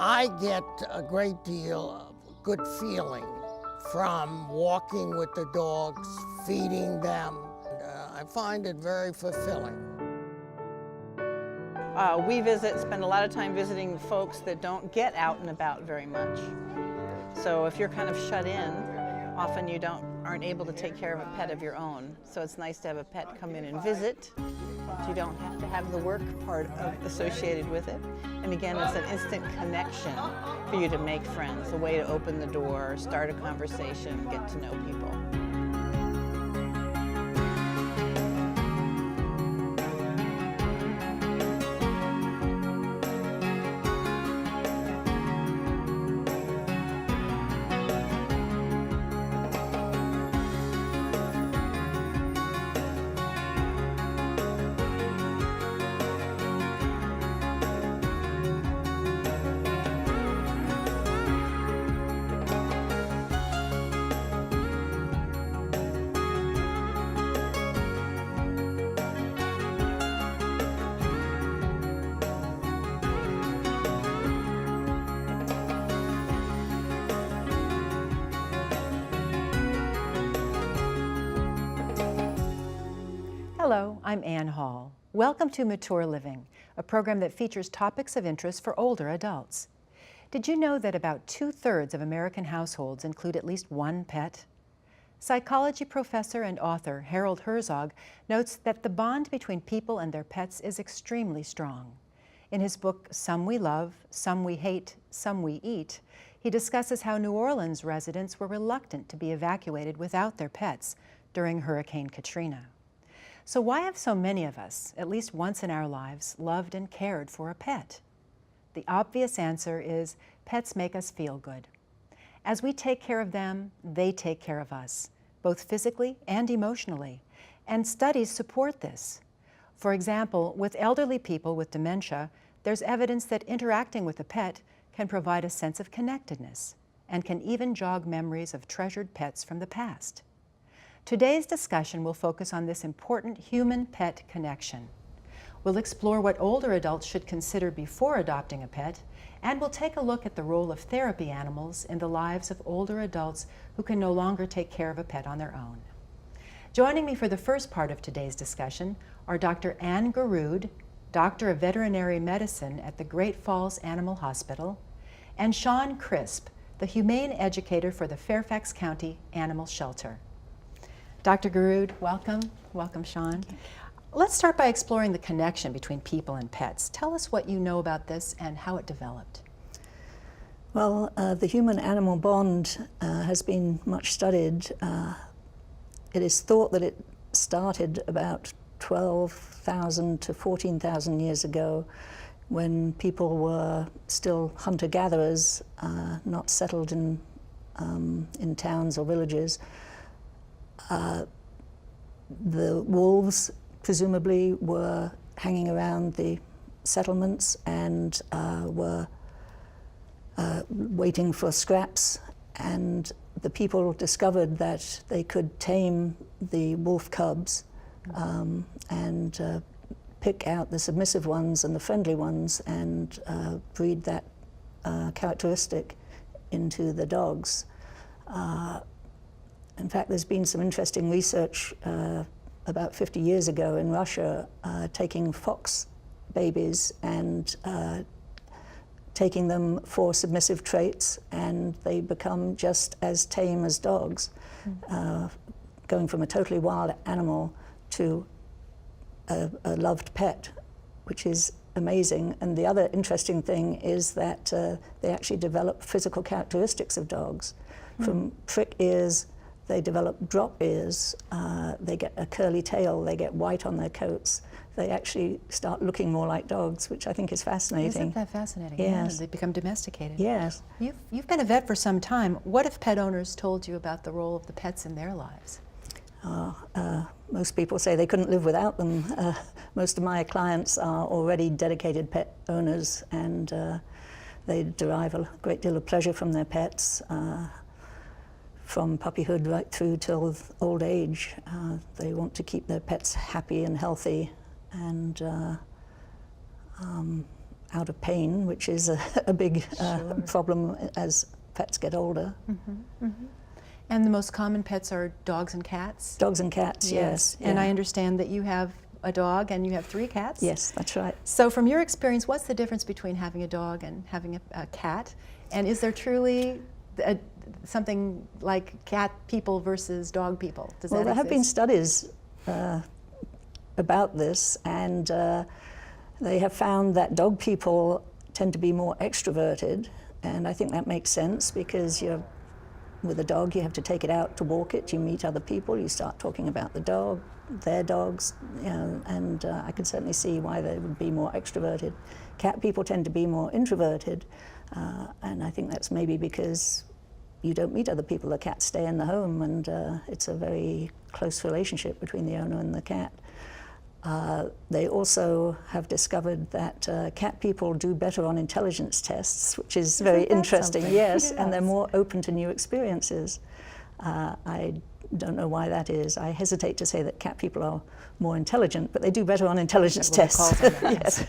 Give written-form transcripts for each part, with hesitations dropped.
I get a great deal of good feeling from walking with the dogs, feeding them. I find it very fulfilling. We spend a lot of time visiting folks that don't get out and about very much. So if you're kind of shut in, often you aren't able to take care of a pet of your own. So it's nice to have a pet come in and visit. You don't have to have the work part associated with it. And again, it's an instant connection for you to make friends, a way to open the door, start a conversation, get to know people. Hello, I'm Ann Hall. Welcome to Mature Living, a program that features topics of interest for older adults. Did you know that about 2/3 of American households include at least one pet? Psychology professor and author Harold Herzog notes that the bond between people and their pets is extremely strong. In his book, Some We Love, Some We Hate, Some We Eat, he discusses how New Orleans residents were reluctant to be evacuated without their pets during Hurricane Katrina. So why have so many of us, at least once in our lives, loved and cared for a pet? The obvious answer is pets make us feel good. As we take care of them, they take care of us, both physically and emotionally, and studies support this. For example, with elderly people with dementia, there's evidence that interacting with a pet can provide a sense of connectedness and can even jog memories of treasured pets from the past. Today's discussion will focus on this important human-pet connection. We'll explore what older adults should consider before adopting a pet, and we'll take a look at the role of therapy animals in the lives of older adults who can no longer take care of a pet on their own. Joining me for the first part of today's discussion are Dr. Ann Garoud, Doctor of Veterinary Medicine at the Great Falls Animal Hospital, and Sean Crisp, the Humane Educator for the Fairfax County Animal Shelter. Dr. Garoud, welcome. Welcome, Sean. Let's start by exploring the connection between people and pets. Tell us what you know about this and how it developed. Well, the human-animal bond has been much studied. It is thought that it started about 12,000 to 14,000 years ago when people were still hunter-gatherers, not settled in towns or villages. The wolves presumably were hanging around the settlements and were waiting for scraps, and the people discovered that they could tame the wolf cubs and pick out the submissive ones and the friendly ones and breed that characteristic into the dogs. In fact, there's been some interesting research about 50 years ago in Russia taking fox babies and taking them for submissive traits, and they become just as tame as dogs, going from a totally wild animal to a loved pet, which is amazing. And the other interesting thing is that they actually develop physical characteristics of dogs. From prick ears, they develop drop ears, they get a curly tail, they get white on their coats. They actually start looking more like dogs, which I think is fascinating. Isn't that fascinating? Yes. Yeah, they become domesticated. Yes. You've been a vet for some time. What if pet owners told you about the role of the pets in their lives? Most people say they couldn't live without them. Most of my clients are already dedicated pet owners, and they derive a great deal of pleasure from their pets. From puppyhood right through till old age. They want to keep their pets happy and healthy, and out of pain, which is a big problem as pets get older. And the most common pets are dogs and cats? Dogs and cats, yes. And yeah. I understand that you have a dog and you have 3 cats? Yes, that's right. So from your experience, what's the difference between having a dog and having a cat? And is there truly something like cat people versus dog people? Does Well, that there have been exist? studies about this, and they have found that dog people tend to be more extroverted, and I think that makes sense because with a dog you have to take it out to walk it, you meet other people, you start talking about the dog, their dogs, and I can certainly see why they would be more extroverted. Cat people tend to be more introverted, and I think that's maybe because you don't meet other people. The cats stay in the home, and it's a very close relationship between the owner and the cat. They also have discovered that cat people do better on intelligence tests, which is very interesting. Yes, and they're more open to new experiences. I don't know why that is. I hesitate to say that cat people are more intelligent, but they do better on intelligence tests. Yes.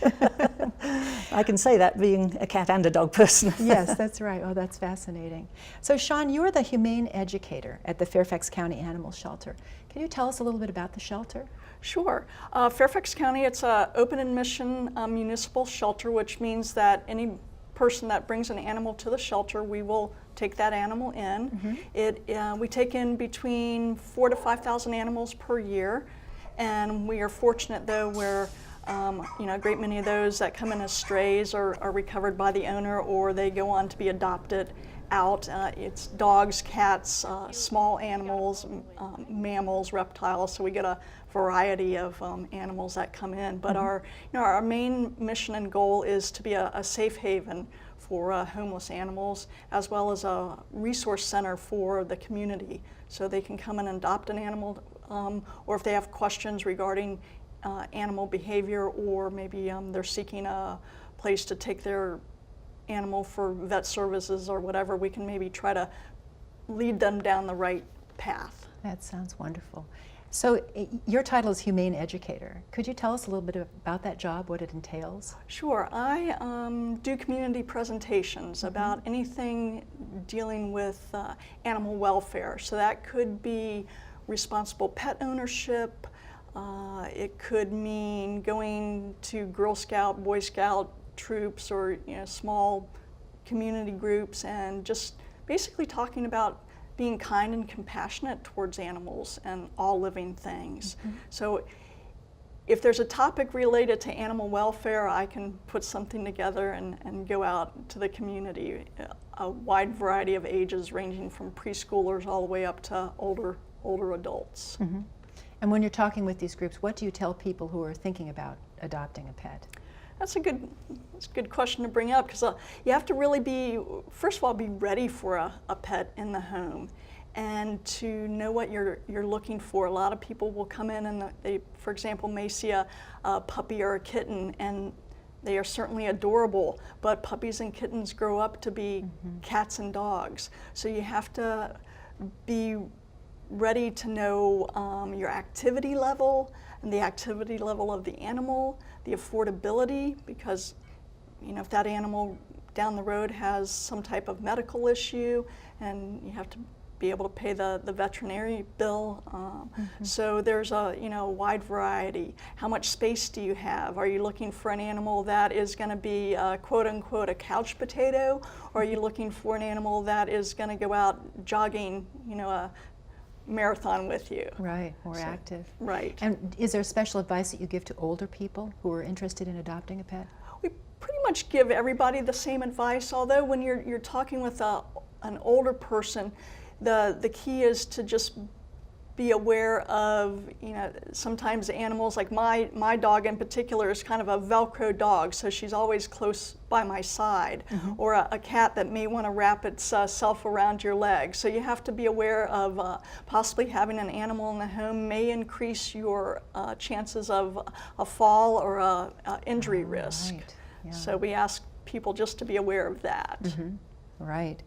I can say that being a cat and a dog person. Yes, that's right. Oh, that's fascinating. So, Sean, you're the humane educator at the Fairfax County Animal Shelter. Can you tell us a little bit about the shelter? Sure. Fairfax County, it's an open admission municipal shelter, which means that any person that brings an animal to the shelter, we will take that animal in. We take in between 4,000 to 5,000 animals per year, and we are fortunate though where a great many of those that come in as strays are recovered by the owner, or they go on to be adopted out. It's dogs, cats, small animals, mammals, reptiles, so we get a variety of animals that come in. But our main mission and goal is to be a safe haven for homeless animals, as well as a resource center for the community, so they can come and adopt an animal, or if they have questions regarding animal behavior, or maybe they're seeking a place to take their animal for vet services or whatever, we can maybe try to lead them down the right path. That sounds wonderful. So your title is Humane Educator. Could you tell us a little bit about that job, what it entails? Sure. I do community presentations about anything dealing with animal welfare. So that could be responsible pet ownership. It could mean going to Girl Scout, Boy Scout troops, or small community groups, and just basically talking about being kind and compassionate towards animals and all living things. So if there's a topic related to animal welfare, I can put something together and go out to the community, a wide variety of ages ranging from preschoolers all the way up to older adults. And when you're talking with these groups, what do you tell people who are thinking about adopting a pet? That's a good question to bring up, because you have to really first of all, be ready for a pet in the home, and to know what you're looking for. A lot of people will come in and they, for example, may see a puppy or a kitten, and they are certainly adorable, but puppies and kittens grow up to be cats and dogs. So you have to be ready to know your activity level and the activity level of the animal, the affordability, because if that animal down the road has some type of medical issue, and you have to be able to pay the veterinary bill. So there's a wide variety. How much space do you have? Are you looking for an animal that is going to be quote unquote a couch potato, or are you looking for an animal that is going to go out jogging, a marathon with you? Right, more active. Right. And is there special advice that you give to older people who are interested in adopting a pet? We pretty much give everybody the same advice, although when you're talking with an older person, the key is to just be aware of, sometimes animals, like my dog in particular is kind of a Velcro dog, so she's always close by my side, or a cat that may want to wrap itself around your leg. So you have to be aware of possibly having an animal in the home may increase your chances of a fall or a injury risk. Right. Yeah. So we ask people just to be aware of that. Right.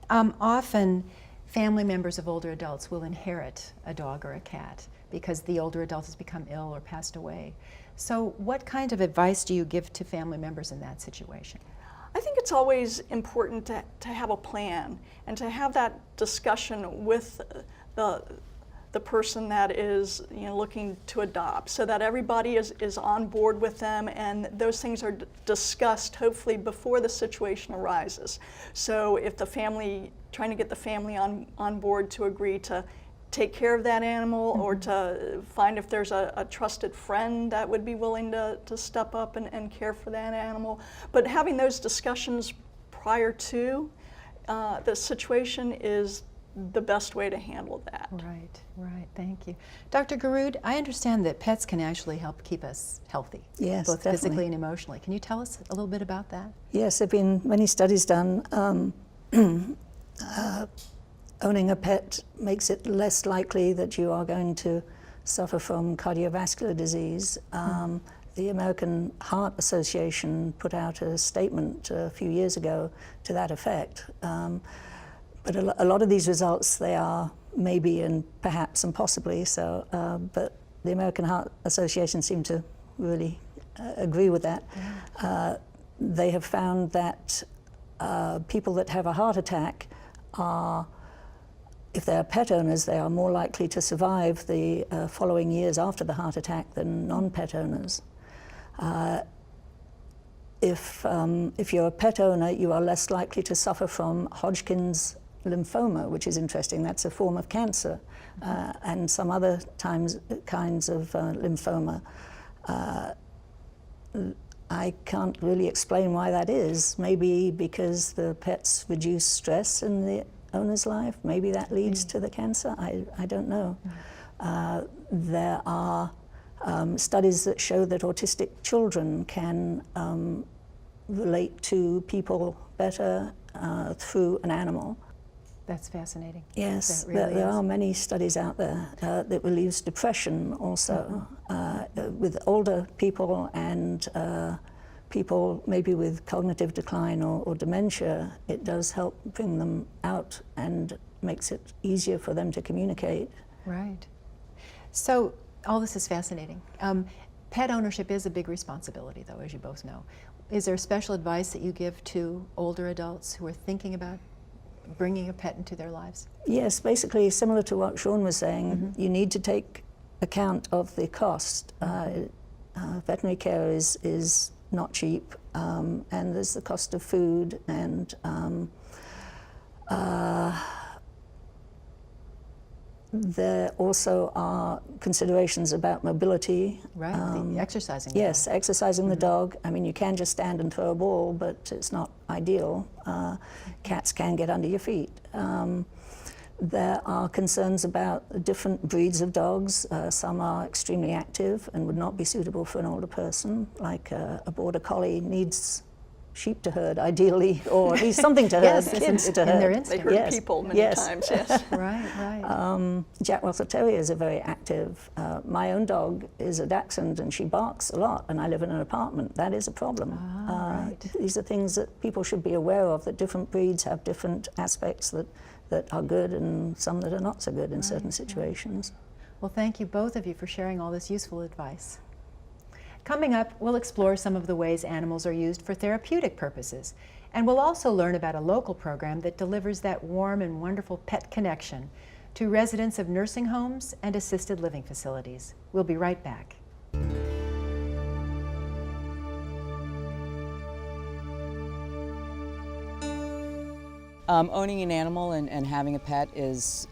Often family members of older adults will inherit a dog or a cat. because the older adult has become ill or passed away. So what kind of advice do you give to family members in that situation? I think it's always important to have a plan and to have that discussion with the person that is looking to adopt, so that everybody is on board with them, and those things are discussed hopefully before the situation arises. So if the family, trying to get the family on board to agree to take care of that animal, or to find if there's a trusted friend that would be willing to step up and care for that animal. But having those discussions prior to the situation is the best way to handle that. Right, right, thank you. Dr. Garud, I understand that pets can actually help keep us healthy, Yes, both definitely. physically and emotionally. Can you tell us a little bit about that? Yes, there have been many studies done. Owning a pet makes it less likely that you are going to suffer from cardiovascular disease. The American Heart Association put out a statement a few years ago to that effect. But a lot of these results, they are maybe and perhaps and possibly so, but the American Heart Association seem to really agree with that. They have found that people that have a heart attack are, if they're pet owners, they are more likely to survive the following years after the heart attack than non-pet owners. If you're a pet owner, you are less likely to suffer from Hodgkin's lymphoma, which is interesting. That's a form of cancer, and some other kinds of lymphoma. I can't really explain why that is. Maybe because the pets reduce stress in the owner's life. Maybe that leads to the cancer. I don't know. There are studies that show that autistic children can relate to people better through an animal. That's fascinating. Yes, That really there is. are many studies out there that relieves depression also with older people and people maybe with cognitive decline or dementia. It does help bring them out and makes it easier for them to communicate. Right. So all this is fascinating. Pet ownership is a big responsibility, though, as you both know. Is there special advice that you give to older adults who are thinking about bringing a pet into their lives? Yes, basically similar to what Sean was saying, you need to take account of the cost. Veterinary care is not cheap, and there's the cost of food, and there also are considerations about mobility. Right, the exercising. the Yes, dog. exercising the dog. I mean, you can just stand and throw a ball, but it's not ideal. Cats can get under your feet. There are concerns about different breeds of dogs. Some are extremely active and would not be suitable for an older person, like a border collie needs sheep to herd, ideally, or at least something to herd, Yes, it's kids to in herd. their They instinct. hurt Yes. people many Yes. times, yes. Right, right. Jack Russell Terriers are very active. My own dog is a Dachshund and she barks a lot, and I live in an apartment. That is a problem. Right. These are things that people should be aware of, that different breeds have different aspects that are good and some that are not so good in certain situations. Well, thank you, both of you, for sharing all this useful advice. Coming up, we'll explore some of the ways animals are used for therapeutic purposes. And we'll also learn about a local program that delivers that warm and wonderful pet connection to residents of nursing homes and assisted living facilities. We'll be right back. Owning an animal and having a pet is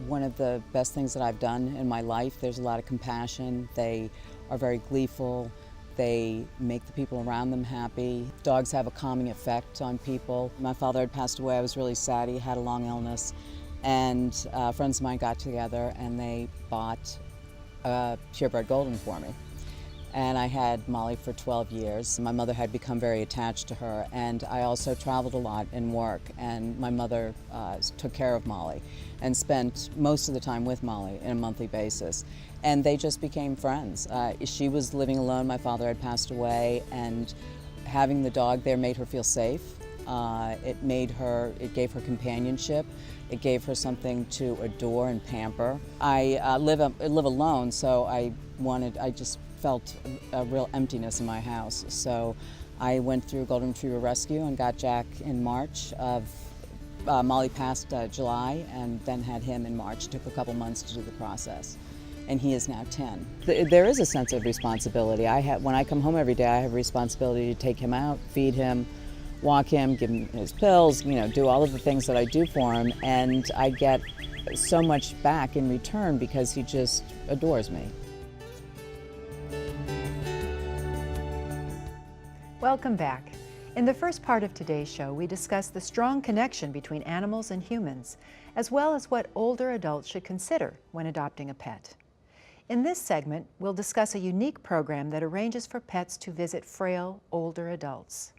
one of the best things that I've done in my life. There's a lot of compassion. They are very gleeful. They make the people around them happy. Dogs have a calming effect on people. My father had passed away. I was really sad. He had a long illness. And friends of mine got together and they bought a purebred golden for me. And I had Molly for 12 years. My mother had become very attached to her, and I also traveled a lot in work, and my mother took care of Molly and spent most of the time with Molly on a monthly basis. And they just became friends. She was living alone, my father had passed away, and having the dog there made her feel safe. It gave her companionship. It gave her something to adore and pamper. I live alone, so I just felt a real emptiness in my house. So I went through Golden Retriever Rescue and got Jack in March of, Molly passed July, and then had him in March. It took a couple months to do the process. And he is now 10. There is a sense of responsibility. When I come home every day, I have a responsibility to take him out, feed him, walk him, give him his pills, do all of the things that I do for him, and I get so much back in return because he just adores me. Welcome back. In the first part of today's show, we discussed the strong connection between animals and humans, as well as what older adults should consider when adopting a pet. In this segment, we'll discuss a unique program that arranges for pets to visit frail, older adults.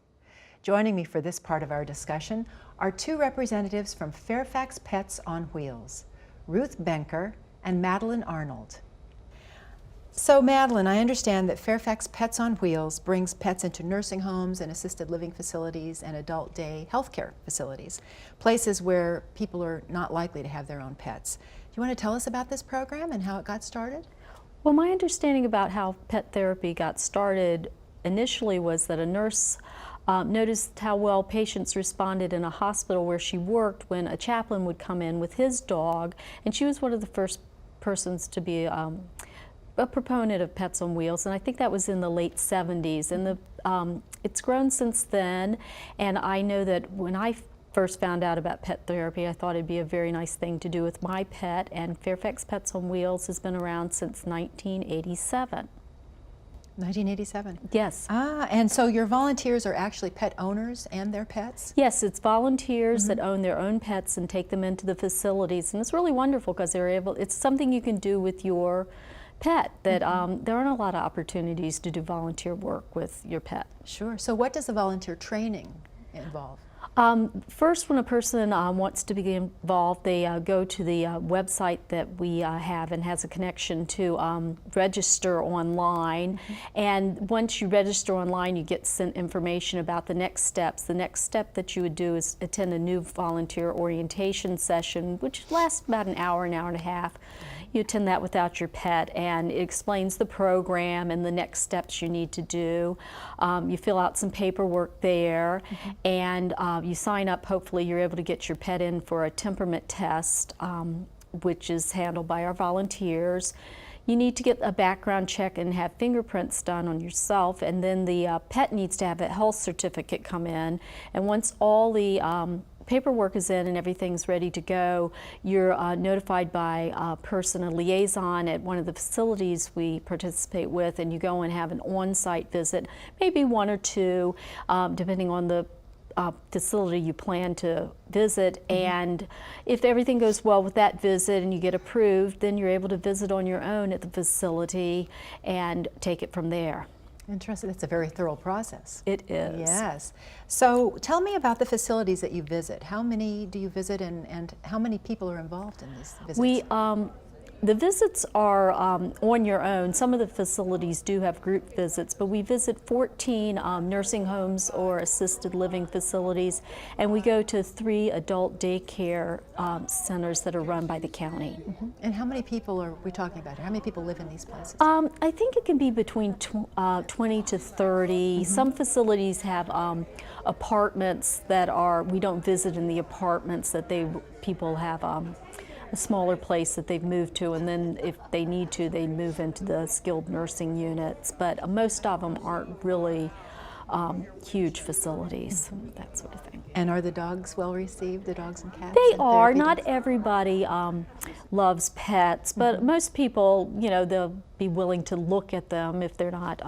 Joining me for this part of our discussion are two representatives from Fairfax Pets on Wheels, Ruth Benker and Madeline Arnold. So Madeline, I understand that Fairfax Pets on Wheels brings pets into nursing homes and assisted living facilities and adult day healthcare facilities, places where people are not likely to have their own pets. Do you want to tell us about this program and how it got started? Well, my understanding about how pet therapy got started initially was that a nurse noticed how well patients responded in a hospital where she worked when a chaplain would come in with his dog, and she was one of the first persons to be a proponent of Pets on Wheels, and I think that was in the late 70s. And it's grown since then, and I know that when I first found out about pet therapy, I thought it'd be a very nice thing to do with my pet, and Fairfax Pets on Wheels has been around since 1987. 1987? Yes. Ah, and so your volunteers are actually pet owners and their pets? Yes, it's volunteers that own their own pets and take them into the facilities, and it's really wonderful because it's something you can do with your pet that there aren't a lot of opportunities to do volunteer work with your pet. Sure. So what does the volunteer training involve? First, when a person wants to be involved, they go to the website that we have and has a connection to register online. And once you register online, you get sent information about the next steps. The next step that you would do is attend a new volunteer orientation session, which lasts about an hour and a half. You attend that without your pet, and it explains the program and the next steps you need to do. You fill out some paperwork there, and you sign up. Hopefully you're able to get your pet in for a temperament test, which is handled by our volunteers. You need to get a background check and have fingerprints done on yourself, and then the pet needs to have a health certificate come in. And once all the paperwork is in and everything's ready to go, you're notified by a person, a liaison at one of the facilities we participate with, and you go and have an on-site visit, maybe one or two, depending on the facility you plan to visit. And if everything goes well with that visit and you get approved, then you're able to visit on your own at the facility and take it from there. Interesting. It's a very thorough process. It is. Yes. So tell me about the facilities that you visit. How many do you visit, and how many people are involved in these visits? The visits are on your own. Some of the facilities do have group visits, but we visit 14 nursing homes or assisted living facilities, and we go to 3 adult daycare centers that are run by the county. And how many people are we talking about here? How many people live in these places? I think it can be between 20 to 30. Some facilities have apartments that we don't visit in the apartments, that people have a smaller place that they've moved to, and then if they need to, they move into the skilled nursing units. But most of them aren't really huge facilities, that sort of thing. And are the dogs well received, the dogs and cats? They and are. therapy Not dogs? everybody loves pets, but most people, they'll be willing to look at them if they're not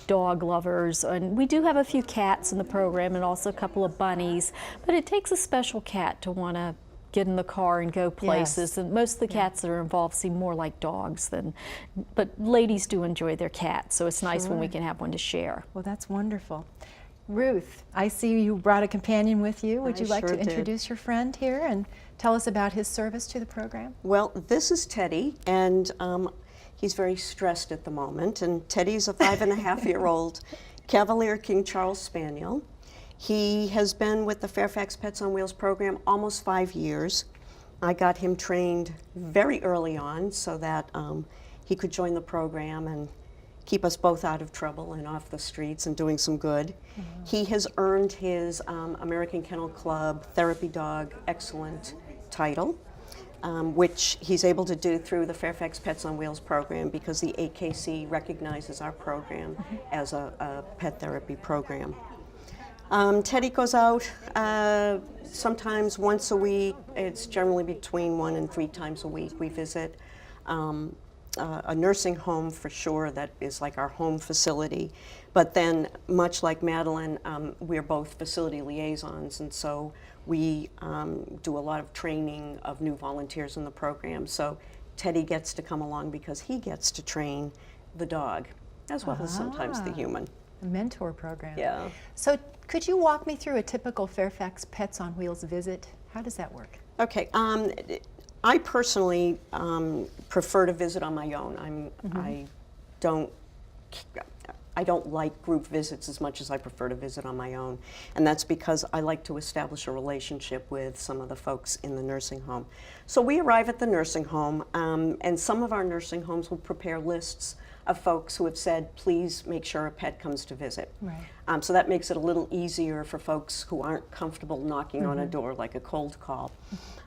dog lovers. And we do have a few cats in the program and also a couple of bunnies, but it takes a special cat to want to get in the car and go places. Yes. And most of the cats that are involved seem more like dogs but ladies do enjoy their cats, so it's nice when we can have one to share. Well, that's wonderful. Ruth, I see you brought a companion with you. Would you like sure to did. introduce your friend here and tell us about his service to the program? Well, this is Teddy, and he's very stressed at the moment. And Teddy's a 5.5-year-old Cavalier King Charles Spaniel. He has been with the Fairfax Pets on Wheels program almost 5 years. I got him trained very early on so that he could join the program and keep us both out of trouble and off the streets and doing some good. He has earned his American Kennel Club Therapy Dog Excellent title, which he's able to do through the Fairfax Pets on Wheels program because the AKC recognizes our program as a pet therapy program. Teddy goes out sometimes once a week. It's generally between 1 and 3 times a week. We visit a nursing home for sure that is like our home facility. But then, much like Madeline, we're both facility liaisons, and so we do a lot of training of new volunteers in the program. So Teddy gets to come along because he gets to train the dog, as well as sometimes the human. A mentor program. Yeah. So could you walk me through a typical Fairfax Pets on Wheels visit? How does that work? Okay. I personally prefer to visit on my own. I don't like group visits as much as I prefer to visit on my own. And that's because I like to establish a relationship with some of the folks in the nursing home. So we arrive at the nursing home, and some of our nursing homes will prepare lists of folks who have said, please make sure a pet comes to visit. Right. So that makes it a little easier for folks who aren't comfortable knocking on a door like a cold call.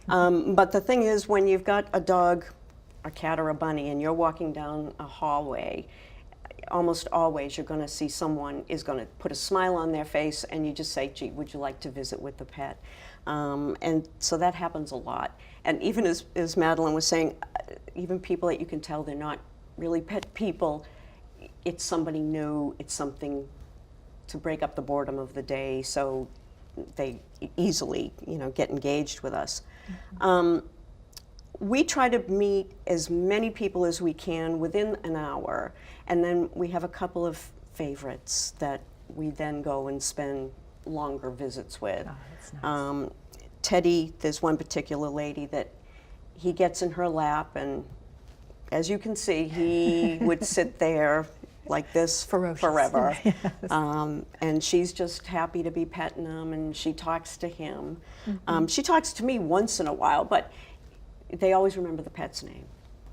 But the thing is, when you've got a dog, a cat, or a bunny, and you're walking down a hallway, almost always you're going to see someone is going to put a smile on their face, and you just say, gee, would you like to visit with the pet? And so that happens a lot. And even as Madeline was saying, even people that you can tell they're not really pet people, it's somebody new, it's something to break up the boredom of the day, so they easily, get engaged with us. We try to meet as many people as we can within an hour, and then we have a couple of favorites that we then go and spend longer visits with. Oh, that's nice. Teddy, there's one particular lady that he gets in her lap, and as you can see, he would sit there like this Ferocious. forever. Yes. And she's just happy to be petting him, and she talks to him. She talks to me once in a while, but they always remember the pet's name.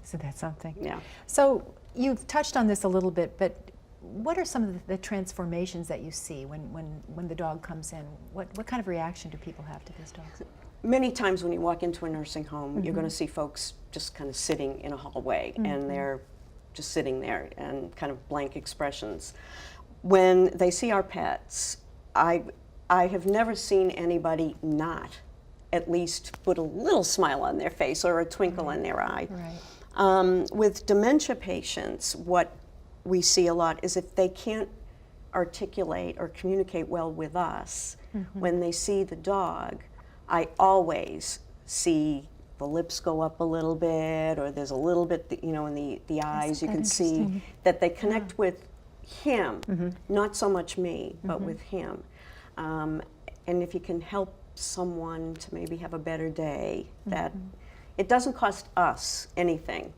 Isn't that something? Yeah. So you've touched on this a little bit, but what are some of the transformations that you see when the dog comes in? What kind of reaction do people have to these dogs? Many times when you walk into a nursing home, you're going to see folks just kind of sitting in a hallway, and they're just sitting there and kind of blank expressions. When they see our pets, I have never seen anybody not at least put a little smile on their face or a twinkle in their eye. Right. With dementia patients, what we see a lot is if they can't articulate or communicate well with us, when they see the dog, I always see the lips go up a little bit, or there's a little bit, in the eyes, you can see that they connect with him, not so much me, but with him. And if you can help someone to maybe have a better day, that it doesn't cost us anything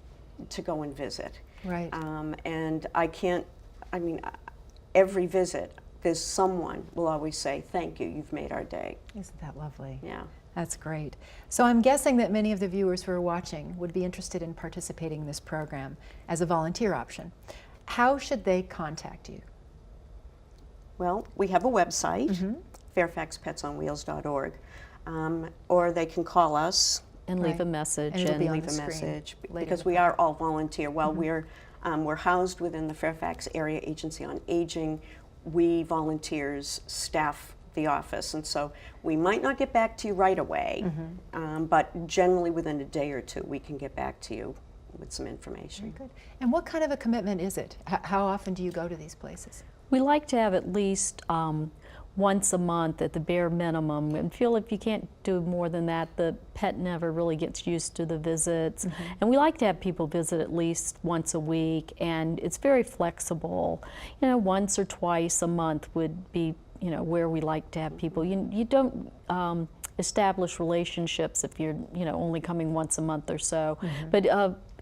to go and visit. Right. And every visit, there's someone will always say, thank you, you've made our day. Isn't that lovely? Yeah. That's great. So I'm guessing that many of the viewers who are watching would be interested in participating in this program as a volunteer option. How should they contact you? Well, we have a website, fairfaxpetsonwheels.org, or they can call us And leave a message. And it'll be on leave the a screen message, later because in the we are all volunteer. While we're housed within the Fairfax Area Agency on Aging, we volunteers staff the office, and so we might not get back to you right away, but generally within a day or two we can get back to you with some information. Good. And what kind of a commitment is it? How often do you go to these places? We like to have at least once a month at the bare minimum, and feel if you can't do more than that, the pet never really gets used to the visits. And we like to have people visit at least once a week, and it's very flexible. Once or twice a month would be where we like to have people. You don't establish relationships if you're only coming once a month or so. But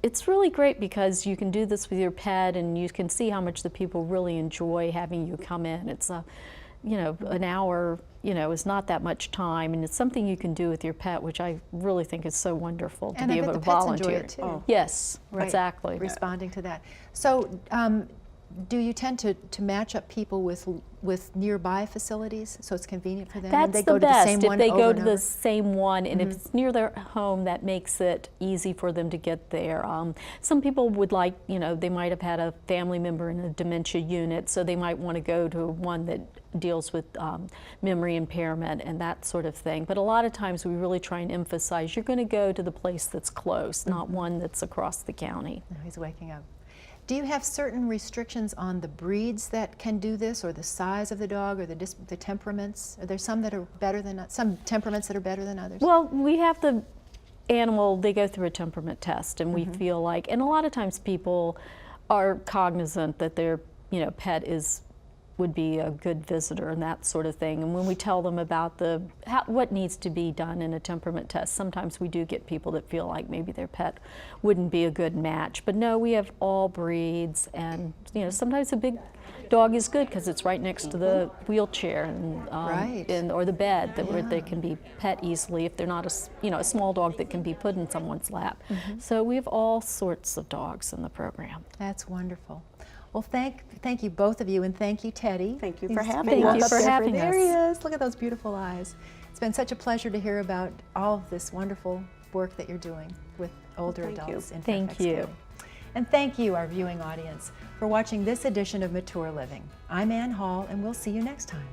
it's really great because you can do this with your pet, and you can see how much the people really enjoy having you come in. It's you know, an hour, you know, is not that much time, and it's something you can do with your pet, which I really think is so wonderful to And be I bet able to the pets enjoy volunteer. it, too. Yes, Right. exactly. Responding to that. So, do you tend to match up people with nearby facilities so it's convenient for them? And That's they the go to the best. same If one they over go and to the over? same one, and if it's near their home, that makes it easy for them to get there. Some people would like, you know, they might have had a family member in a dementia unit, so they might want to go to one that deals with memory impairment and that sort of thing. But a lot of times we really try and emphasize you're going to go to the place that's close, not one that's across the county. No, he's waking up. Do you have certain restrictions on the breeds that can do this, or the size of the dog, or the temperaments? Are there some that are better than some temperaments that are better than others? Well, we have the animal, they go through a temperament test, and we feel like, and a lot of times people are cognizant that their, you know, pet would be a good visitor and that sort of thing. And when we tell them about what needs to be done in a temperament test, sometimes we do get people that feel like maybe their pet wouldn't be a good match. But no, we have all breeds, and you know, sometimes a big dog is good because it's right next to the wheelchair and or the bed where they can be pet easily if they're not a small dog that can be put in someone's lap. So we have all sorts of dogs in the program. That's wonderful. Well, thank you, both of you, and thank you, Teddy. Thank you for having Thank us. you for having There us. he is. Look at those beautiful eyes. It's been such a pleasure to hear about all of this wonderful work that you're doing with older Thank you. adults in Thank Fairfax you. County. And thank you, our viewing audience, for watching this edition of Mature Living. I'm Ann Hall, and we'll see you next time.